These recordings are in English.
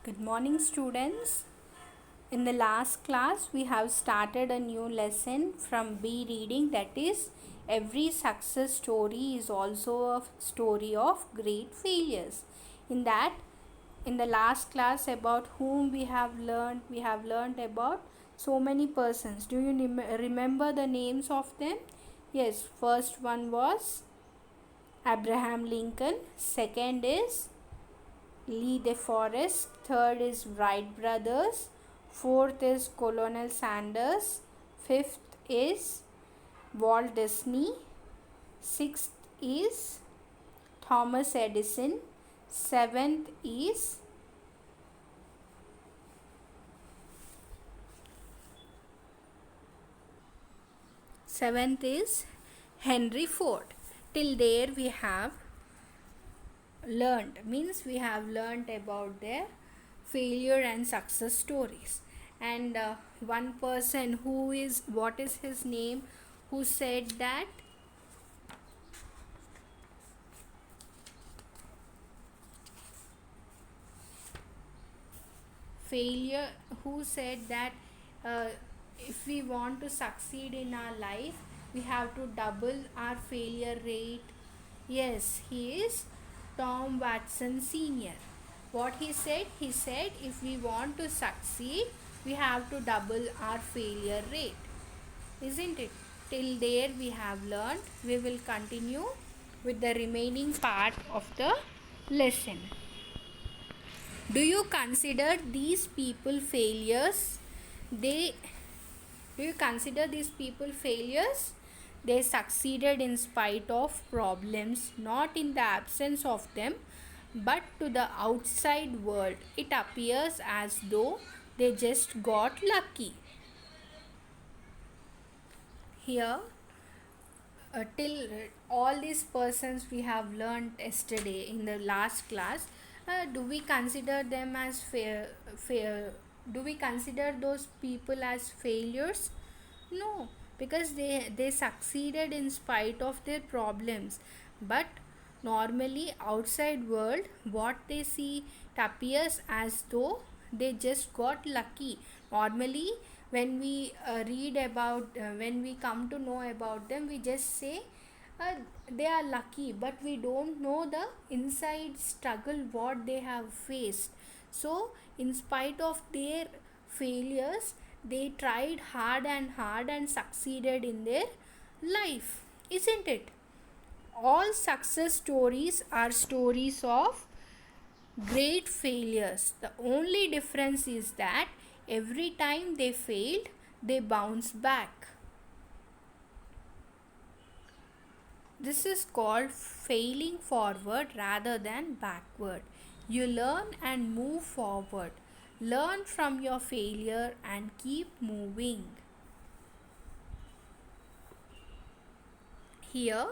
Good morning, students. In the last class, we have started a new lesson from B reading, that is, every success story is also a story of great failures. In that, in the last class, about whom we have learned about so many persons. Do you remember the names of them? Yes, first one was Abraham Lincoln, second is Lee De Forest, third is Wright brothers, fourth is Colonel Sanders, fifth is Walt Disney, sixth is Thomas Edison, seventh is Henry Ford. Till there we have learned, means we have learned about their failure and success stories. And one person, who is, what is his name, who said that failure, who said that uh, if we want to succeed in our life, we have to double our failure rate. Yes, he is Tom Watson Sr. What he said? He said if we want to succeed, we have to double our failure rate. Isn't it? Till there we have learned. We will continue with the remaining part of the lesson. Do you consider these people failures? They Do you consider these people failures? They succeeded in spite of problems, not in the absence of them, but to the outside world. It appears as though they just got lucky. Here, till all these persons we have learned yesterday in the last class, do we consider them as fair? Do we consider those people as failures? No, because they succeeded in spite of their problems. But normally outside world, what they see, it appears as though they just got lucky. Normally when we read about, when we come to know about them, we just say they are lucky, but we don't know the inside struggle what they have faced. So in spite of their failures, they tried hard and hard and succeeded in their life, isn't it? All success stories are stories of great failures. The only difference is that every time they failed, they bounced back. This is called failing forward rather than backward. You learn and move forward. Learn from your failure and keep moving. Here,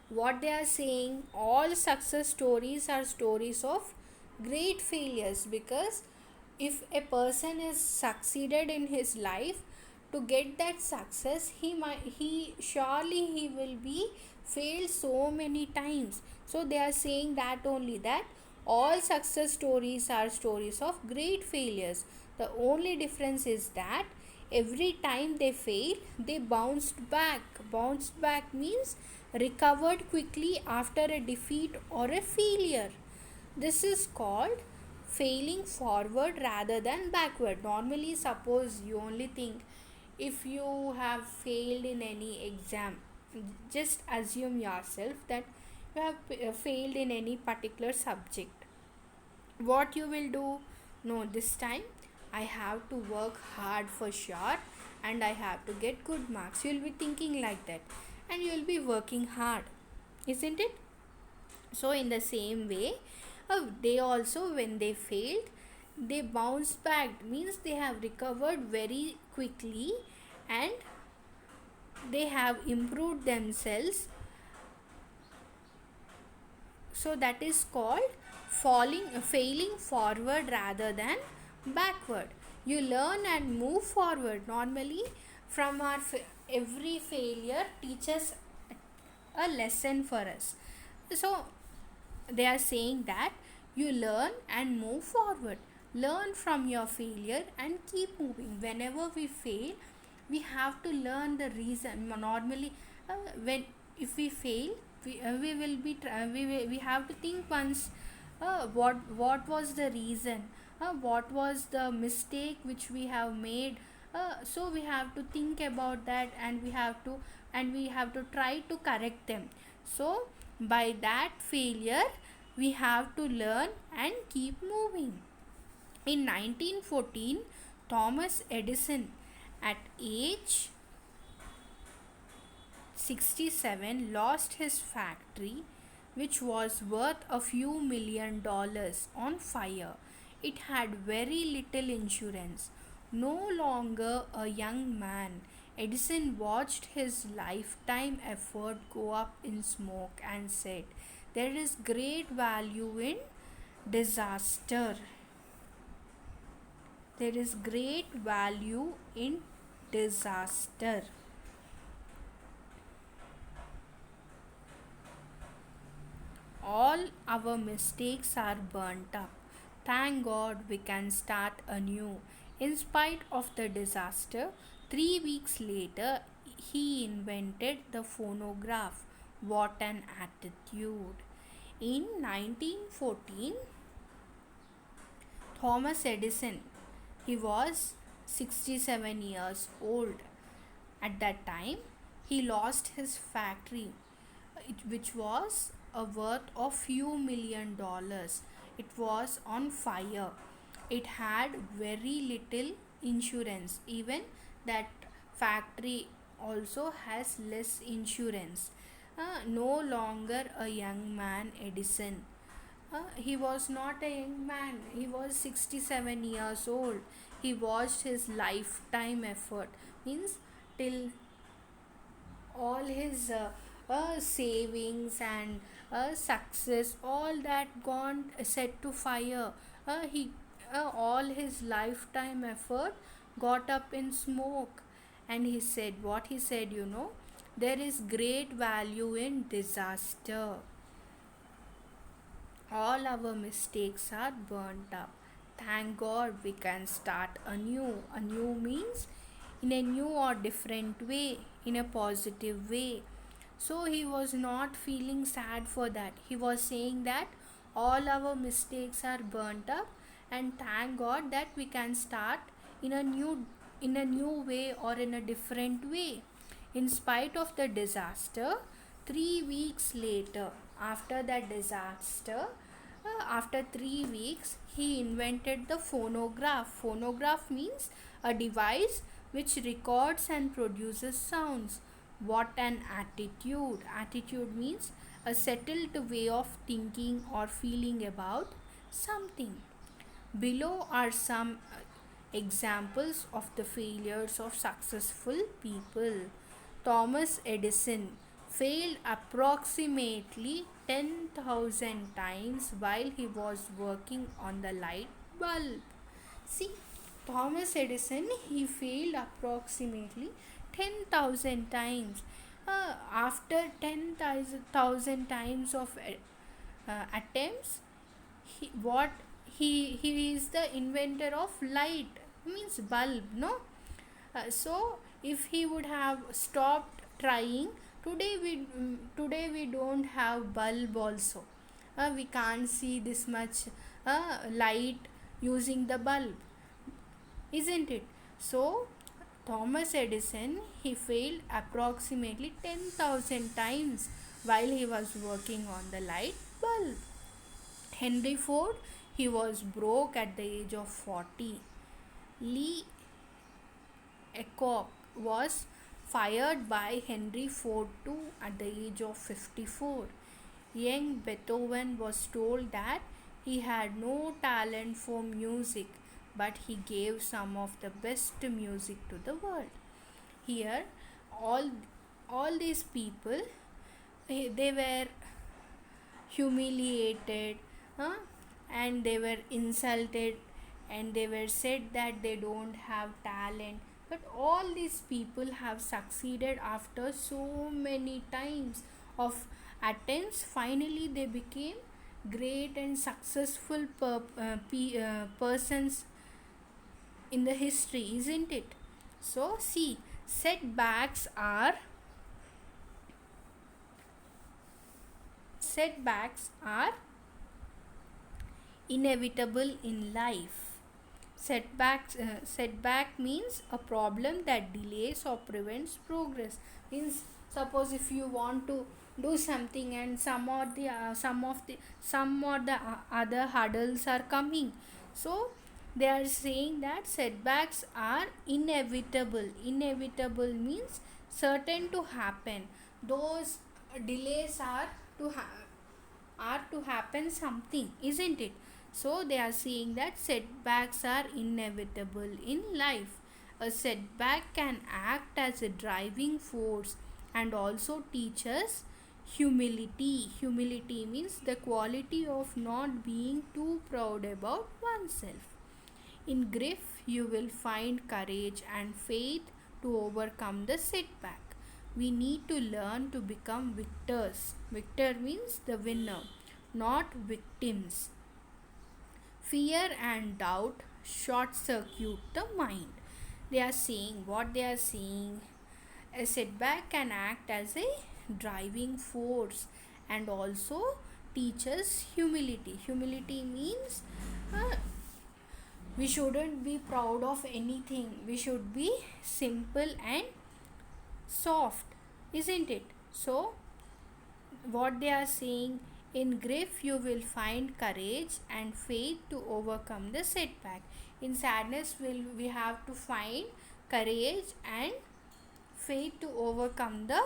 what they are saying, all success stories are stories of great failures, because if a person is succeeded in his life, to get that success, he will be failed so many times. So they are saying that only, that all success stories are stories of great failures. The only difference is that every time they fail, they bounced back means recovered quickly after a defeat or a failure. This is called failing forward rather than backward. Normally, suppose you only think, if you have failed in any exam, just assume yourself that you have failed in any particular subject. What you will do? No, this time I have to work hard for sure and I have to get good marks. You will be thinking like that and you will be working hard, isn't it? So in the same way, they also, when they failed, they bounced back, means they have recovered very quickly and they have improved themselves. So that is called failing forward rather than backward. You learn and move forward. Normally from our every failure teaches a lesson for us. So they are saying that you learn and move forward. Learn from your failure and keep moving. Whenever we fail, we have to learn the reason. Normally, when if we fail, we will be we have to think once, what was the reason, what was the mistake which we have made. So we have to think about that, and we have to try to correct them. So by that failure, we have to learn and keep moving. In 1914, Thomas Edison, at age 67, lost his factory, which was worth a few $1 million, on fire. It had very little insurance. No longer a young man, Edison watched his lifetime effort go up in smoke and said, "There is great value in disaster. There is great value in disaster." All our mistakes are burnt up. Thank God we can start anew. In spite of the disaster, 3 weeks later, he invented the phonograph. What an attitude! In 1914, Thomas Edison, he was 67 years old. At that time, he lost his factory, which was a worth of few $1 million. It was on fire. It had very little insurance. Even that factory also has less insurance. No longer a young man, Edison. He was not a young man. He was 67 years old. He watched his lifetime effort. Means till all his savings and success, all that gone, set to fire. He All his lifetime effort got up in smoke. And he said, what he said, there is great value in disaster. All our mistakes are burnt up. Thank God we can start anew. Anew means in a new or different way, in a positive way. So he was not feeling sad for that. He was saying that all our mistakes are burnt up, and thank God that we can start in a new way, or in a different way. In spite of the disaster, 3 weeks later, after that disaster, after 3 weeks, he invented the phonograph. Phonograph means a device which records and produces sounds. What an attitude! Attitude means a settled way of thinking or feeling about something. Below are some examples of the failures of successful people. Thomas Edison failed approximately 10,000 times while he was working on the light bulb. See, Thomas Edison, he failed approximately 10,000 times. After 10,000 times of attempts, what he is the inventor of light, means bulb, no. So if he would have stopped trying, today we don't have bulb also. We can't see this much light using the bulb, isn't it? So Thomas Edison, he failed approximately 10,000 times while he was working on the light bulb. Henry Ford, he was broke at the age of 40. Lee Iacocca was fired by Henry Ford too at the age of 54. Young Beethoven was told that he had no talent for music, but he gave some of the best music to the world. Here, all all these people, they were humiliated, huh? And they were insulted, and they were said that they don't have talent. But all these people have succeeded after so many times of attempts. Finally, they became great and successful persons in the history, isn't it? So see, setbacks are setbacks are inevitable in life. Setback means a problem that delays or prevents progress. Means, suppose if you want to do something and some or the other hurdles are coming, so they are saying that setbacks are inevitable. Inevitable means certain to happen. Those delays are to happen something, isn't it? So they are saying that setbacks are inevitable in life. A setback can act as a driving force and also teach us humility. Humility means the quality of not being too proud about oneself. In grief, you will find courage and faith to overcome the setback. We need to learn to become victors. Victor means the winner, not victims. Fear and doubt short circuit the mind. They are saying what they are saying. A setback can act as a driving force and also teaches humility. Humility means we shouldn't be proud of anything. We should be simple and soft, isn't it? So what they are saying, in grief you will find courage and faith to overcome the setback. In sadness we have to find courage and faith to overcome the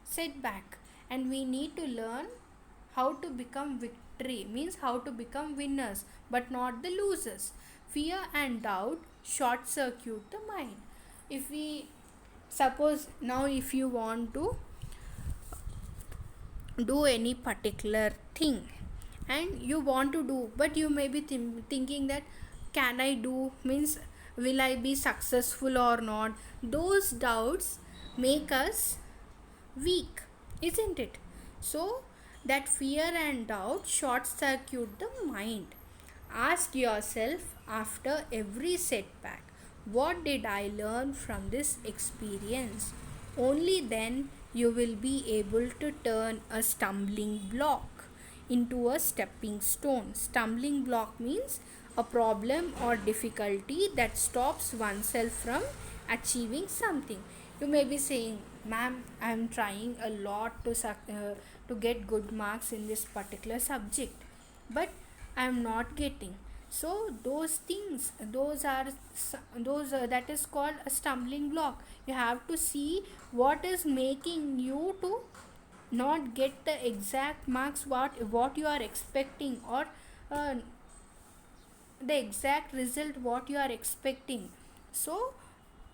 setback, and we need to learn how to become victory, means how to become winners but not the losers. Fear and doubt short circuit the mind. If we suppose now, if you want to do any particular thing and you want to do, but you may be thinking that can I do, means will I be successful or not. Those doubts make us weak, isn't it? So that fear and doubt short circuit the mind. Ask yourself after every setback, what did I learn from this experience? Only then you will be able to turn a stumbling block into a stepping stone. Stumbling block means a problem or difficulty that stops oneself from achieving something. You may be saying, ma'am, I am trying a lot to get good marks in this particular subject, but I am not getting. So those things, those that is called a stumbling block. You have to see what is making you to not get the exact marks what you are expecting, or uh, the exact result what you are expecting. So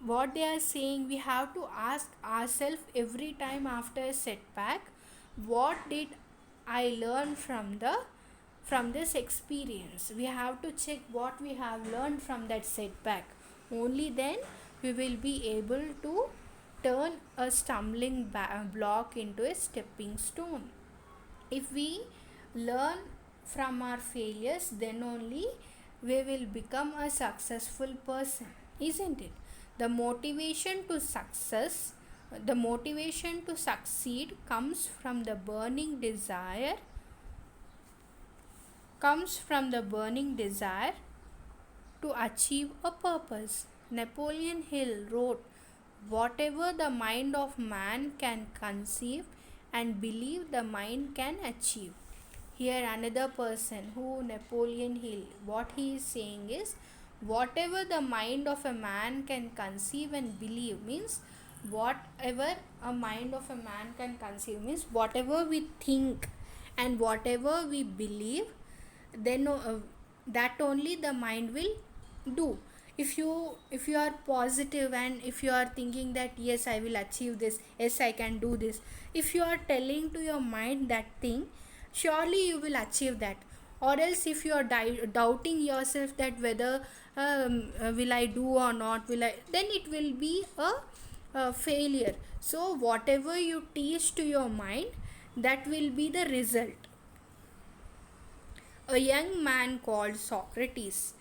what they are saying, we have to ask ourselves every time after a setback, what did I learn from this experience. We have to check what we have learned from that setback. Only then we will be able to turn a stumbling block into a stepping stone. If we learn from our failures, then only we will become a successful person, isn't it? The motivation to succeed comes from the burning desire to achieve a purpose. Napoleon Hill wrote, whatever the mind of man can conceive and believe, the mind can achieve. Here another person, who Napoleon Hill, what he is saying is, whatever the mind of a man can conceive and believe, means whatever a mind of a man can conceive means whatever we think and whatever we believe, then that only the mind will do. If you are positive and if you are thinking that yes, I will achieve this, yes, I can do this, if you are telling to your mind that thing, surely you will achieve that. Or else if you are doubting yourself that whether will I do or not, then it will be a failure. So whatever you teach to your mind, that will be the result. A young man called Socrates.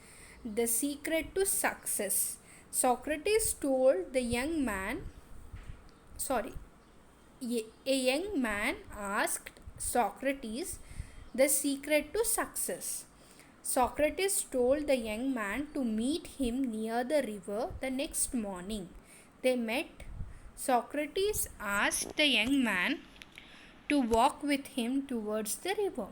The secret to success. Socrates told the young man, sorry, a young man asked Socrates the secret to success. Socrates told the young man to meet him near the river the next morning. They met. Socrates asked the young man to walk with him towards the river.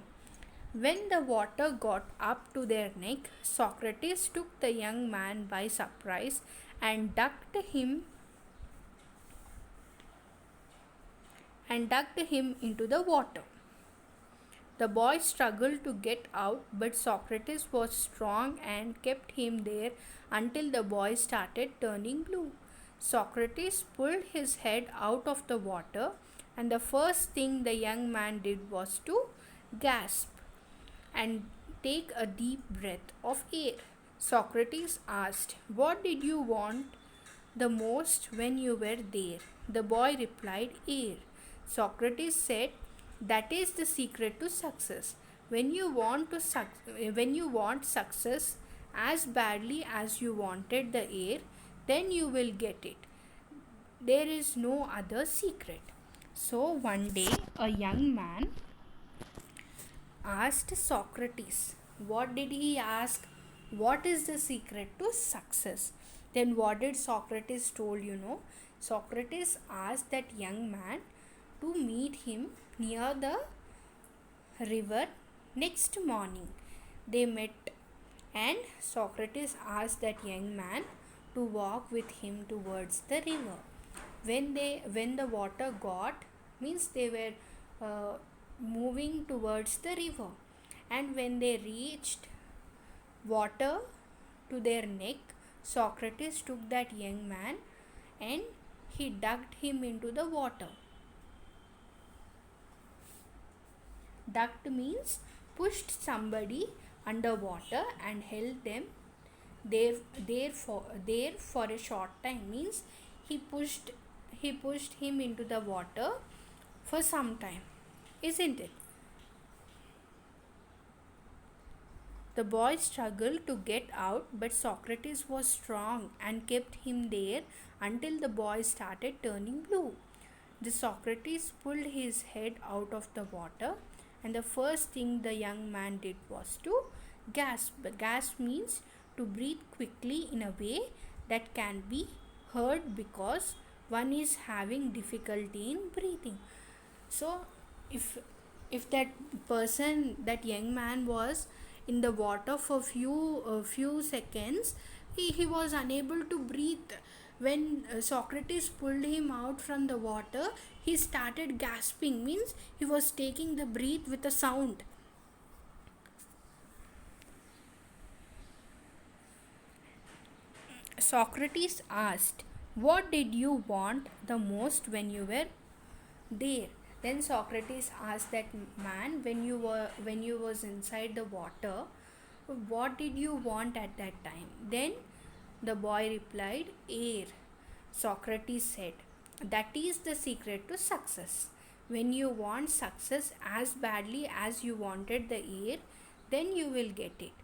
When the water got up to their neck, Socrates took the young man by surprise and ducked him into the water. The boy struggled to get out, but Socrates was strong and kept him there until the boy started turning blue. Socrates pulled his head out of the water, and the first thing the young man did was to gasp and take a deep breath of air. Socrates asked, "What did you want the most when you were there?" The boy replied, "Air." Socrates said, "That is the secret to success. When you want success as badly as you wanted the air, then you will get it. There is no other secret." So one day a young man asked Socrates. What did he ask? What is the secret to success? Then what did Socrates told, Socrates asked that young man to meet him near the river next morning. They met, and Socrates asked that young man to walk with him towards the river. When the water got, means they were moving towards the river, and when they reached water to their neck, Socrates took that young man and he ducked him into the water. Ducked means pushed somebody underwater and held them there for a short time. Means he pushed him into the water for some time, isn't it? The boy struggled to get out, but Socrates was strong and kept him there until the boy started turning blue. The Socrates pulled his head out of the water, and the first thing the young man did was to gasp. Gasp means to breathe quickly in a way that can be heard because one is having difficulty in breathing. So if that young man was in the water for few seconds, he was unable to breathe. When Socrates pulled him out from the water, he started gasping, means he was taking the breath with a sound. Socrates asked, "What did you want the most when you were there?" Then Socrates asked that man, when you was inside the water, what did you want at that time? Then the boy replied, "Air." Socrates said, "That is the secret to success. When you want success as badly as you wanted the air, then you will get it.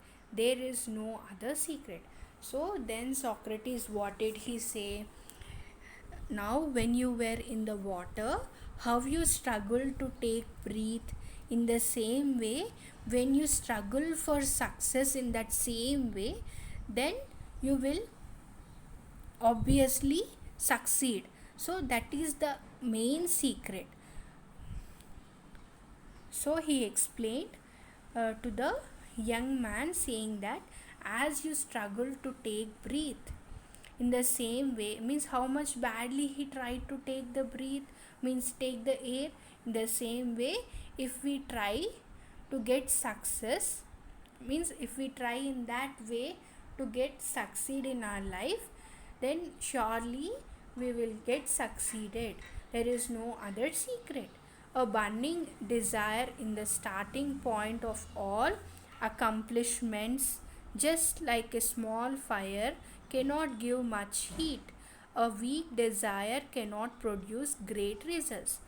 There is no other secret." So then Socrates, what did he say? Now when you were in the water, how you struggle to take breath, in the same way when you struggle for success in that same way, then you will obviously succeed. So that is the main secret. So he explained to the young man, saying that as you struggle to take breath, in the same way, means how much badly he tried to take the breath, means take the air. In the same way, if we try to get success, means if we try in that way to get succeed in our life, then surely we will get succeeded. There is no other secret. A burning desire in the starting point of all accomplishments, just like a small fire cannot give much heat. A weak desire cannot produce great results.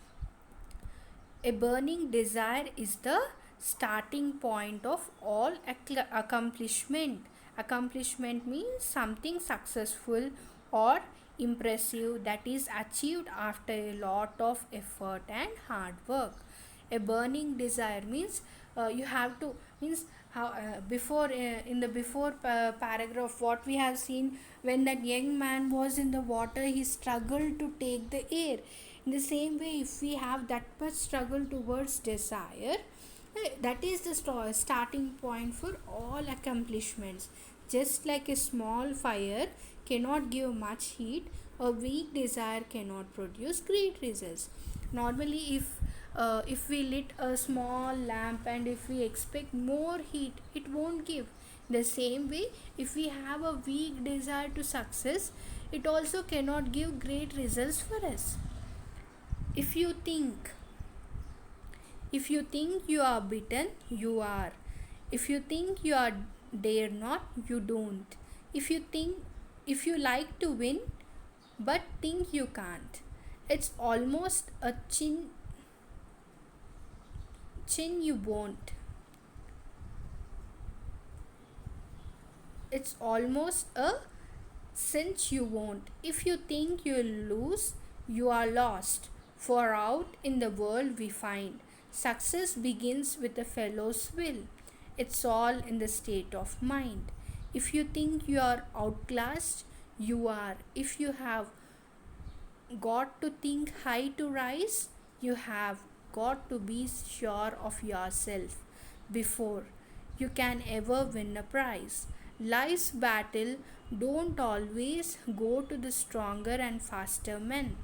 A burning desire is the starting point of all accomplishment. Accomplishment means something successful or impressive that is achieved after a lot of effort and hard work. A burning desire means you have to, means how before in the before paragraph, what we have seen, when that young man was in the water, he struggled to take the air. In the same way, if we have that much struggle towards desire, that is the starting point for all accomplishments. Just like a small fire cannot give much heat, a weak desire cannot produce great results. Normally, if we lit a small lamp and if we expect more heat, it won't give. The same way, if we have a weak desire to success, it also cannot give great results for us. if you think if you think you are beaten, you are. If you think you are dare not, you don't. If you like to win but think you can't, it's almost a chin you won't. It's almost a cinch you won't. If you think you'll lose, you are lost. For out in the world we find success begins with a fellow's will. It's all in the state of mind. If you think you are outclassed, you are. If you have got to think high to rise, you have got to be sure of yourself before you can ever win a prize. Life's battle don't always go to the stronger and faster men,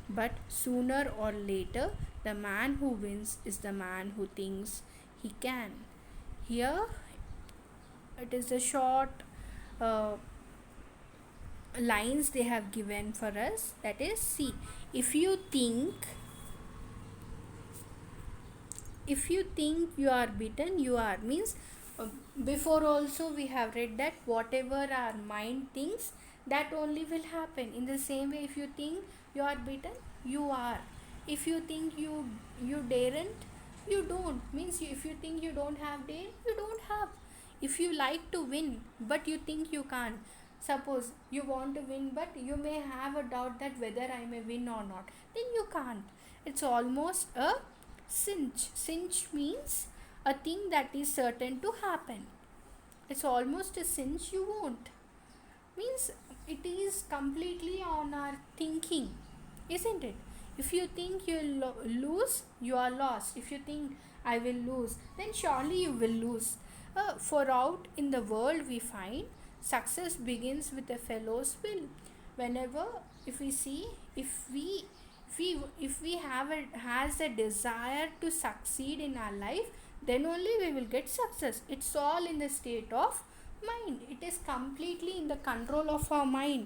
but sooner or later the man who wins is the man who thinks he can. Here it is a short uh, lines they have given for us, that is, see, if you think you are beaten, you are, means before also we have read that whatever our mind thinks, that only will happen. In the same way, if you think you are beaten, you are. If you think you daren't, you don't, means if you think you don't have dare, you don't have. If you like to win but you think you can't, suppose you want to win but you may have a doubt that whether I may win or not, then you can't. It's almost a cinch means a thing that is certain to happen. It's almost a cinch you won't, means it is completely on our thinking, isn't it? If you think you'll lose, you are lost. If you think I will lose, then surely you will lose. For out in the world we find success begins with a fellow's will. Whenever, if we see, if we have has a desire to succeed in our life, then only we will get success. It's all in the state of mind. It is completely in the control of our mind.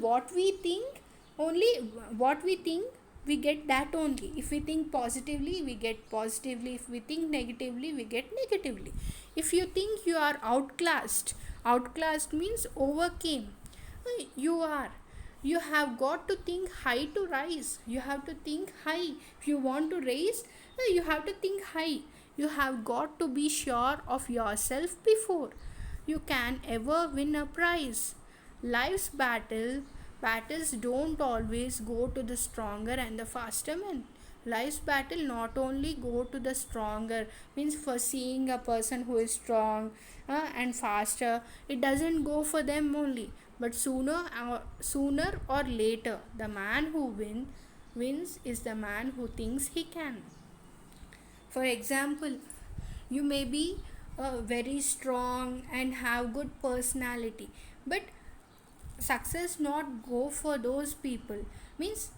What we think, only what we think, we get that only. If we think positively, we get positively. If we think negatively, we get negatively. If you think you are outclassed means overcame, you are. You have got to think high to rise. You have to think high. If you want to raise, you have to think high. You have got to be sure of yourself before you can ever win a prize. Life's battles don't always go to the stronger and the faster men. Life's battle not only go to the stronger, means for seeing a person who is strong and faster, it doesn't go for them only, but sooner or later the man who wins is the man who thinks he can. For example, you may be very strong and have good personality, but success not go for those people, means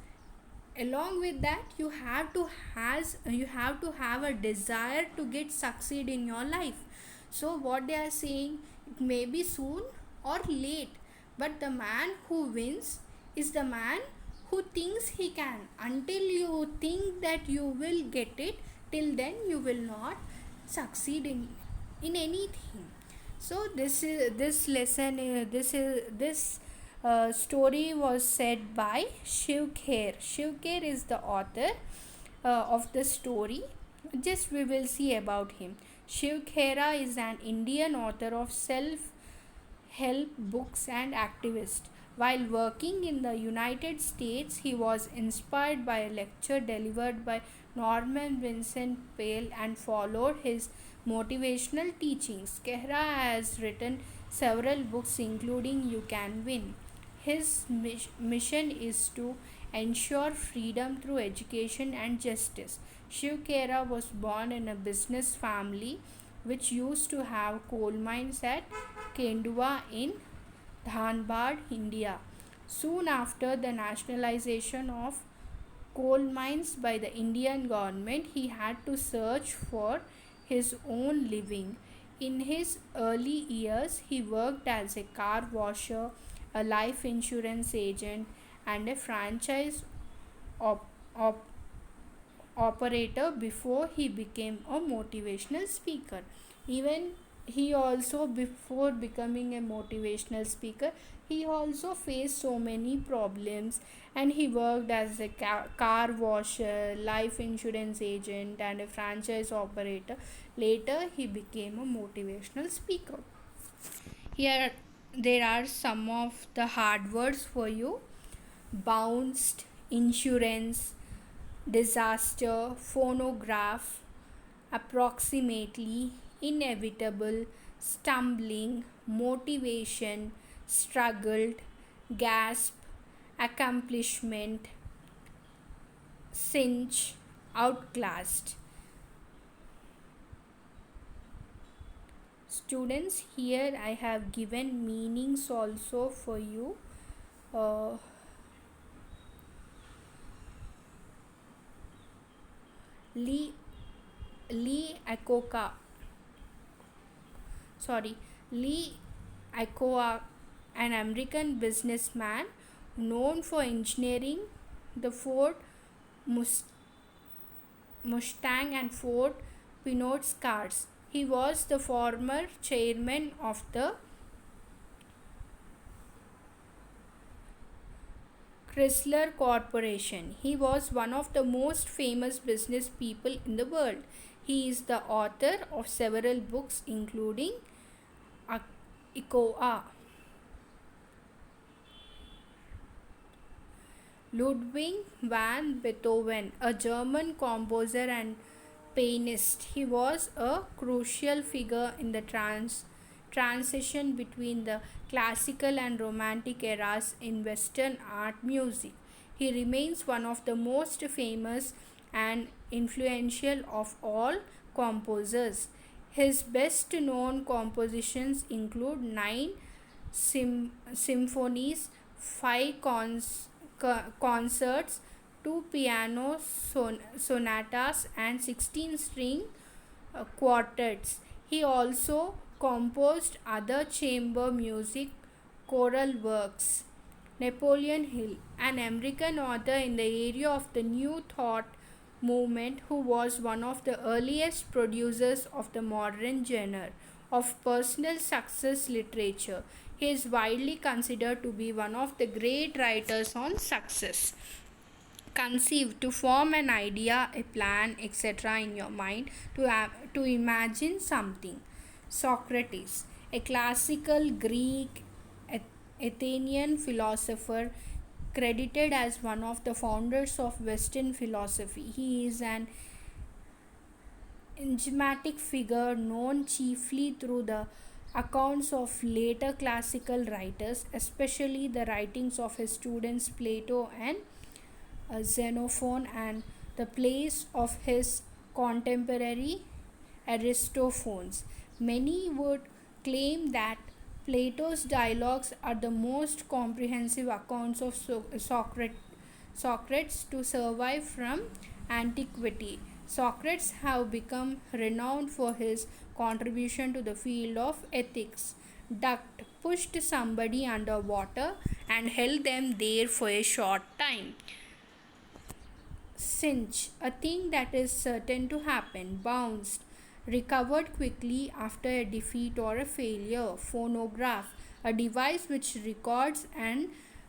along with that you have to have a desire to get succeed in your life. So what they are saying, it may be soon or late, but the man who wins is the man who thinks he can. Until you think that you will get it, till then you will not succeed in anything. So this lesson this story was said by Shiv Kher. Shiv Kher is the author of the story. Just we will see about him. Shiv Khera is an Indian author of self help books and activist. While working in the United States, he was inspired by a lecture delivered by Norman Vincent Peale and followed his motivational teachings. Khera has written several books, including You Can Win. His mission is to ensure freedom through education and justice. Shiv Khera was born in a business family which used to have coal mines at Kendua in Dhanbad, India. Soon after the nationalization of coal mines by the Indian government, he had to search for his own living. In his early years, he worked as a car washer, a life insurance agent, and a franchise op- op- operator before he became a motivational speaker. Even he also, before becoming a motivational speaker, he also faced so many problems, and he worked as a car washer, life insurance agent, and a franchise operator. Later he became a motivational speaker. Here there are some of the hard words for you: bounced, insurance, disaster, phonograph, approximately, inevitable, stumbling, motivation, struggled, gasp, accomplishment, cinch, outclassed. Students, here I have given meanings also for you. Uh, Lee Lee Iacocca, sorry, Lee Iacocca, an American businessman known for engineering the Ford Mustang and Ford Pinot cars. He was the former chairman of the Chrysler Corporation. He was one of the most famous business people in the world. He is the author of several books, including Icoa. Ludwig van Beethoven, a German composer and pianist. He was a crucial figure in the transition between the classical and romantic eras in Western art music. He remains one of the most famous and influential of all composers. His best known compositions include nine symphonies, five concerts, two piano sonatas, and 16 string quartets. He also composed other chamber music choral works. Napoleon Hill, an American author in the area of the New Thought movement, who was one of the earliest producers of the modern genre of personal success literature. He is widely considered to be one of the great writers on success. Conceive, to form an idea, a plan, etc. in your mind, to imagine something. Socrates, a classical Greek Athenian philosopher, credited as one of the founders of Western philosophy. He is an enigmatic figure known chiefly through the accounts of later classical writers, especially the writings of his students Plato and Xenophon, and the plays of his contemporary Aristophanes. Many would claim that Plato's dialogues are the most comprehensive accounts of Socrates to survive from antiquity. Socrates have become renowned for his contribution to the field of ethics. Ducked, pushed somebody underwater, and held them there for a short time. Cinch, a thing that is certain to happen. Bounced, recovered quickly after a defeat or a failure. Phonograph, a device which records and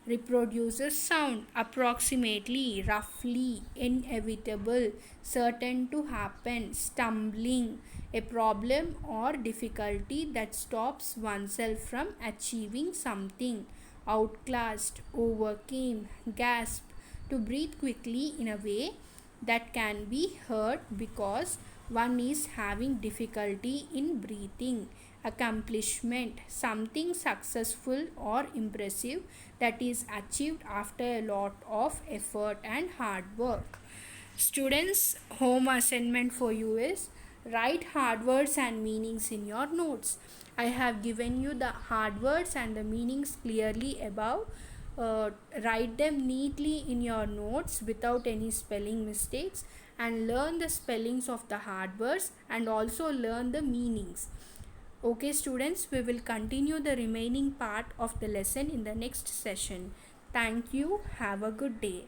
reproduces sound, approximately, roughly, inevitable, certain to happen, stumbling, a problem or difficulty that stops oneself from achieving something, outclassed, overcame, gasp, to breathe quickly in a way that can be heard because one is having difficulty in breathing, accomplishment, something successful or impressive that is achieved after a lot of effort and hard work. Students, home assignment for you is write hard words and meanings in your notes. I have given you the hard words and the meanings clearly above. Write them neatly in your notes without any spelling mistakes and learn the spellings of the hard words and also learn the meanings. Okay, students, we will continue the remaining part of the lesson in the next session. Thank you. Have a good day.